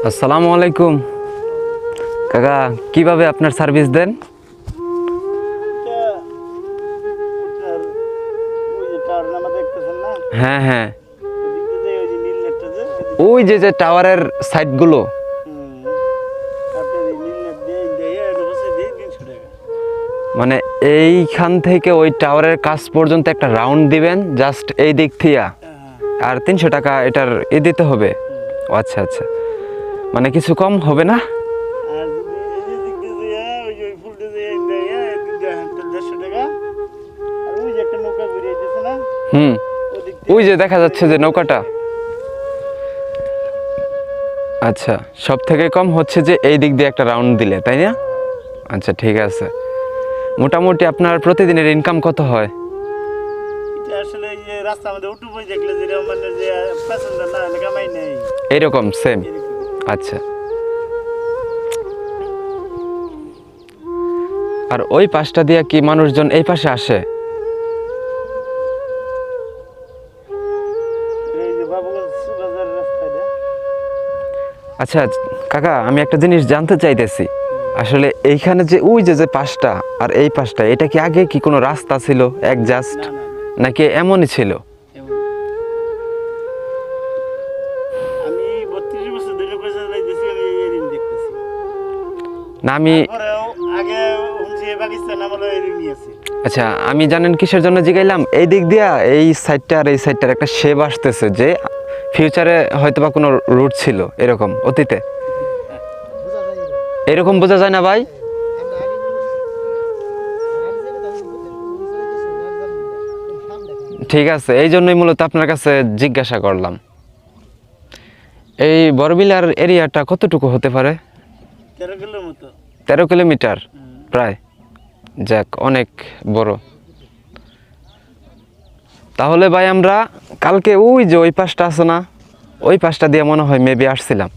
আসসালামু আলাইকুম কাকা, কিভাবে আপনার সার্ভিস দেন? হ্যাঁ হ্যাঁ, ওই যে যে টাওয়ারের সাইডগুলো। মানে এইখান থেকে ওই টাওয়ারের কাছ পর্যন্ত একটা রাউন্ড দিবেন, জাস্ট এই দিক থেকে, আর 300 টাকা এটার দিতে হবে। ও আচ্ছা আচ্ছা, মানে কিছু কম হবে না? হুম, ওই যে দেখা যাচ্ছে যে নৌকাটা। আচ্ছা, সব থেকে কম হচ্ছে যে এই দিক দিয়ে একটা রাউন্ড দিলে, তাই না? আচ্ছা ঠিক আছে। মোটামুটি আপনার প্রতিদিনের ইনকাম কত হয়? এইরকম সেম? আচ্ছা, আর ওই পাশটা দিয়ে কি মানুষজন এই পাশে আসে? আচ্ছা কাকা, আমি একটা জিনিস জানতে চাইতেছি, আসলে এইখানে যে ওই যে যে পাশটা আর এই পাশটা, এটা কি আগে কি কোনো রাস্তা ছিল এক জাস্ট, নাকি এমনই ছিল? না আমি আচ্ছা, আমি জানেন কিসের জন্য জিগাইলাম, এই দিক দিয়া এই সাইডটা আর এই সাইডটার একটা শেপ আসতেছে যে ফিউচারে হয়তোবা কোনো রুট ছিল এরকম অতীতে, এরকম বোঝা যায় না ভাই? ঠিক আছে, এই জন্যই মূলত আপনার কাছে জিজ্ঞাসা করলাম। এই বড়বিলার এরিয়াটা কতটুকু হতে পারে? 13 কিলোমিটার প্রায়। যাক, অনেক বড়। তাহলে ভাই আমরা কালকে ওই যে ওই পাশটা আছে না, ওই পাশটা দিয়ে মনে হয় মেবি আসছিলাম।